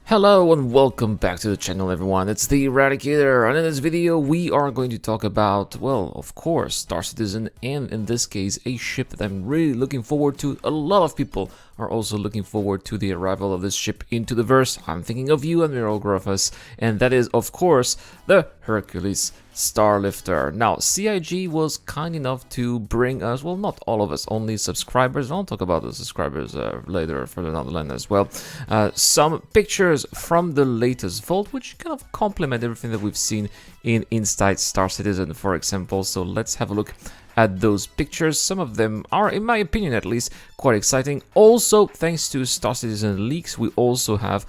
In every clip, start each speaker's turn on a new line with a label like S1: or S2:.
S1: Hello and welcome back to the channel, everyone. It's the Eradicator, and in this video we are going to talk about, well, of course, Star Citizen, and in this case a ship that I'm really looking forward to. A lot of people are also looking forward to the arrival of this ship into the verse. I'm thinking of you, Admiral Gruffus, and that is, of course, the Hercules Starlifter. Now, CIG was kind enough to bring us, well, not all of us, only subscribers. I'll talk about the subscribers later, further down the line as well. Some pictures from the latest vault, which kind of complement everything that we've seen in Inside Star Citizen, for example. So let's have a look at those pictures. Some of them are, in my opinion at least, quite exciting. Also, thanks to Star Citizen leaks, we also have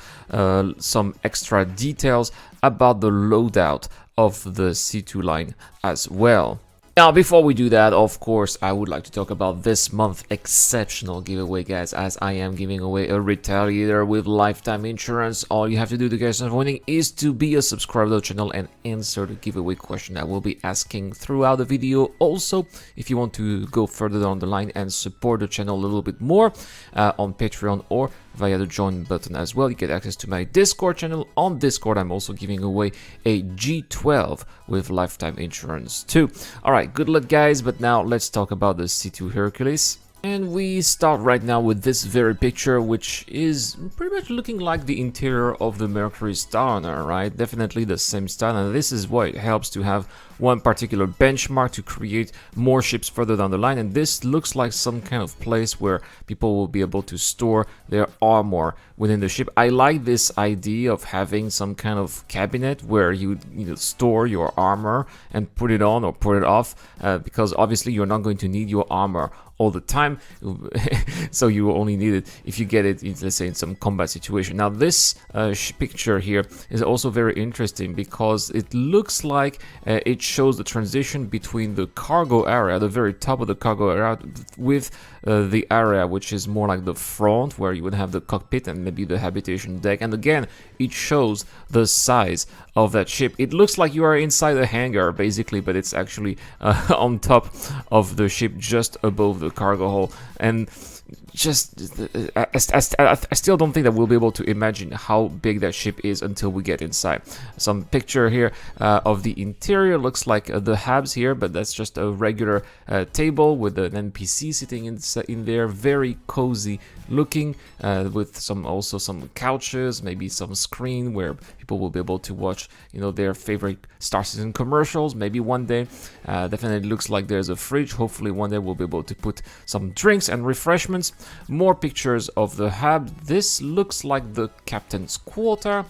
S1: some extra details about the loadout of the C2 line as well. Now, before we do that, of course, I would like to talk about this month's exceptional giveaway, guys, as I am giving away a Retaliator with lifetime insurance. All you have to do to get yourself winning is to be a subscriber to the channel and answer the giveaway question I will be asking throughout the video. Also, if you want to go further down the line and support the channel a little bit more on Patreon or via the join button as well, you get access to my Discord channel. On Discord, I'm also giving away a G12 with lifetime insurance too. All right, good luck, guys, but now let's talk about the C2 Hercules. And we start right now with this very picture, which is pretty much looking like the interior of the MERCURY Starlifter, right? Definitely the same style, and this is why it helps to have one particular benchmark to create more ships further down the line. And this looks like some kind of place where people will be able to store their armor within the ship. I like this idea of having some kind of cabinet where you store your armor and put it on or put it off, because obviously you're not going to need your armor all the time, so you only need it if you get it, let's say, in some combat situation. Now, this picture here is also very interesting because it looks like it shows the transition between the cargo area, the very top of the cargo area, with the area which is more like the front, where you would have the cockpit and maybe the habitation deck. And again, it shows the size of that ship. It looks like you are inside a hangar, basically, but it's actually on top of the ship, just above the cargo hole. And just I still don't think that we'll be able to imagine how big that ship is until we get inside. Some picture here of the interior. Looks like the habs here, but that's just a regular table with an NPC sitting in there. Very cozy looking, with also some couches, maybe some screen where people will be able to watch, their favorite Star Citizen commercials. Maybe one day. Definitely looks like there's a fridge. Hopefully one day we'll be able to put some drinks and refreshments. More pictures of the hub. This looks like the captain's quarter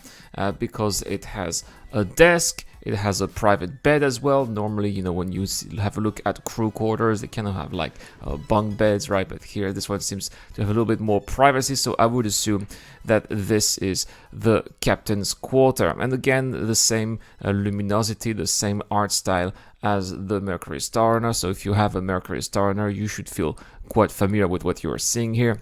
S1: because it has a desk. It has a private bed as well. Normally, when you have a look at crew quarters, they kind of have like bunk beds, right? But here, this one seems to have a little bit more privacy. So I would assume that this is the captain's quarter. And again, the same luminosity, the same art style as the MERCURY Starlifter. So if you have a MERCURY Starlifter, you should feel quite familiar with what you are seeing here.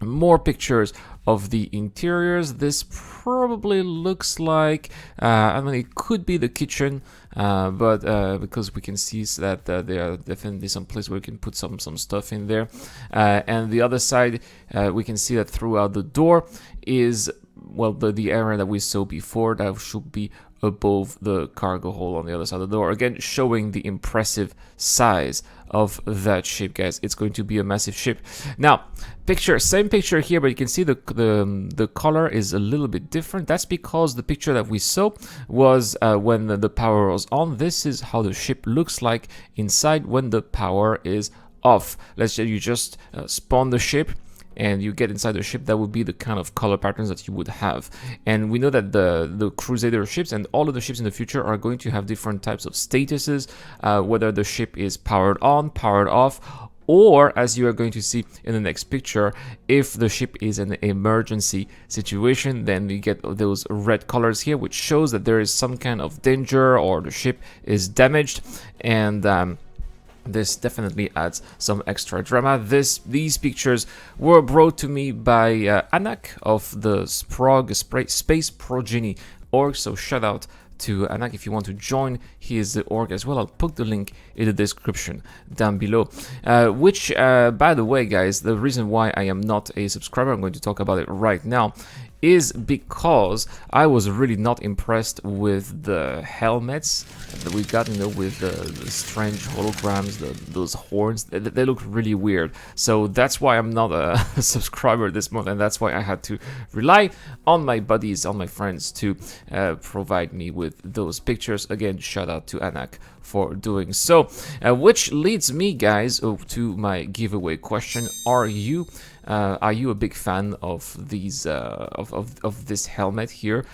S1: More pictures of the interiors. This probably looks like, it could be the kitchen, but because we can see that there are definitely some place where we can put some stuff in there. And the other side, we can see that throughout the door is, well, the area that we saw before, that should be above the cargo hold on the other side of the door. Again, showing the impressive size of that ship, guys. It's going to be a massive ship. Now, same picture here, but you can see the color is a little bit different. That's because the picture that we saw was when the power was on. This is how the ship looks like inside when the power is off. Let's say you just spawn the ship and you get inside the ship. That would be the kind of color patterns that you would have. And we know that the Crusader ships and all of the ships in the future are going to have different types of statuses, whether the ship is powered on, powered off, or, as you are going to see in the next picture, if the ship is an emergency situation, then you get those red colors here, which shows that there is some kind of danger or the ship is damaged. And this definitely adds some extra drama. These pictures were brought to me by Anak of the Sprague Space Progeny org, so shout out to Anak if you want to join his org as well. I'll put the link in the description down below. Which, by the way, guys, the reason why I am not a subscriber, I'm going to talk about it right now, is because I was really not impressed with the helmets that we got, you know, with the strange holograms, those horns. They look really weird. So that's why I'm not a subscriber this month, and that's why I had to rely on my buddies, on my friends to provide me with those pictures. Again, shout out to Anak for doing so, which leads me, guys, to my giveaway question. Are you a big fan of these of this helmet here?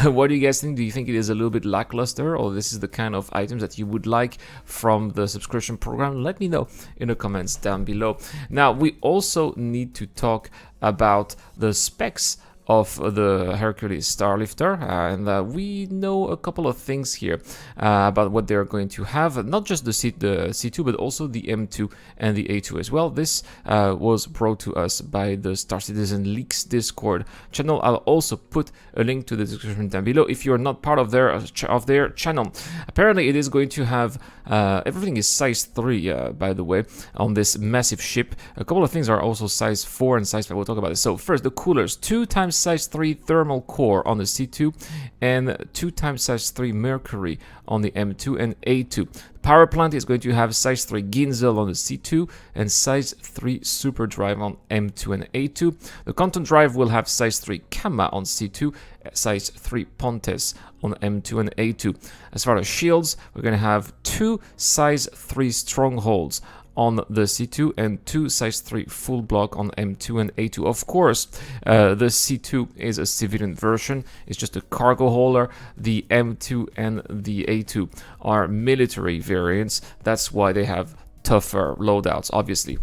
S1: What do you guys think? Do you think it is a little bit lackluster, or this is the kind of items that you would like from the subscription program? Let me know in the comments down below. Now, we also need to talk about the specs of the Hercules Starlifter, and we know a couple of things here about what they're going to have. Not just the C2, but also the M2 and the A2 as well. This was brought to us by the Star Citizen Leaks Discord channel. I'll also put a link to the description down below if you are not part of their channel. Apparently, it is going to have everything is size 3, by the way, on this massive ship. A couple of things are also size 4 and size 5. We'll talk about it. So first, the coolers: 2 times size 3 thermal core on the C2 and 2 times size 3 Mercury on the M2 and A2. Power plant is going to have size 3 Ginzel on the C2 and size 3 Super Drive on M2 and A2. The content drive will have size 3 Kama on C2, size 3 Pontes on M2 and A2. As far as shields, we're going to have 2 size 3 Strongholds on the C2 and 2 size 3 full block on M2 and A2. Of course, the C2 is a civilian version. It's just a cargo holder. The M2 and the A2 are military variants. That's why they have tougher loadouts, obviously.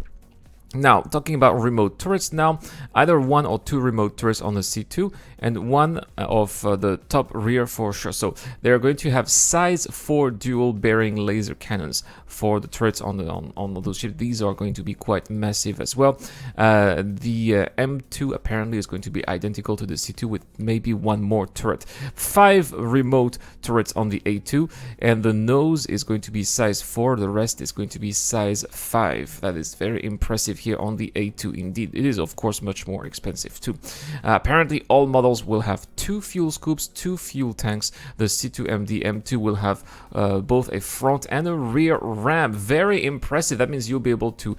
S1: Now, talking about remote turrets now, either 1 or 2 remote turrets on the C2 and 1 of the top rear for sure. So they're going to have size 4 dual bearing laser cannons for the turrets on those ships. These are going to be quite massive as well. The M2 apparently is going to be identical to the C2 with maybe 1 more turret. 5 remote turrets on the A2, and the nose is going to be size 4. The rest is going to be size 5. That is very impressive here on the A2 indeed. It is of course much more expensive too. Apparently all models will have 2 fuel scoops, 2 fuel tanks. The C2MD M2 will have both a front and a rear ramp. Very impressive. That means you'll be able to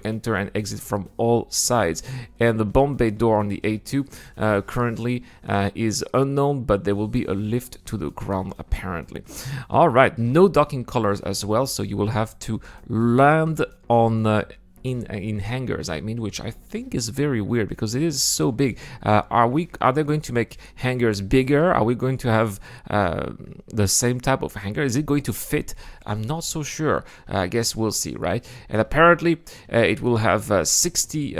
S1: enter and exit from all sides. And the bomb bay door on the A2 currently is unknown, but there will be a lift to the ground apparently. All right, no docking colors as well, so you will have to land on in hangars, I mean, which I think is very weird because it is so big. Are they going to make hangars bigger? Are we going to have the same type of hangar? Is it going to fit? I'm not so sure. I guess we'll see, right? And apparently it will have 60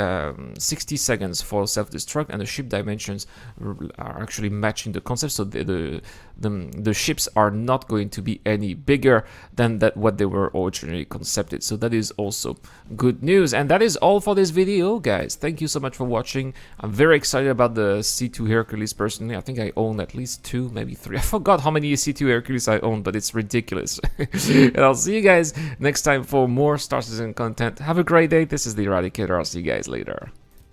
S1: seconds for self-destruct, and the ship dimensions are actually matching the concept, so the ships are not going to be any bigger than what they were originally concepted. So that is also good news. And that is all for this video, guys. Thank you so much for watching. I'm very excited about the C2 Hercules personally. I think I own at least 2, maybe 3. I forgot how many C2 Hercules I own, but it's ridiculous. And I'll see you guys next time for more Star Citizen content. Have a great day. This is the Eradicator. I'll see you guys later.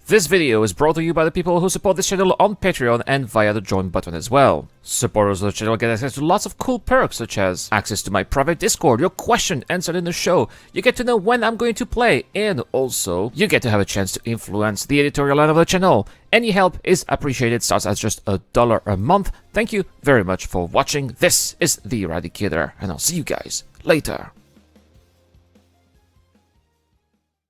S1: This video is brought to you by the people who support this channel on Patreon and via the join button as well. Supporters of the channel get access to lots of cool perks, such as access to my private Discord, your question answered in the show, you get to know when I'm going to play, and also you get to have a chance to influence the editorial line of the channel. Any help is appreciated, starts at just $1 a month. Thank you very much for watching. This is the Eradicator, and I'll see you guys later.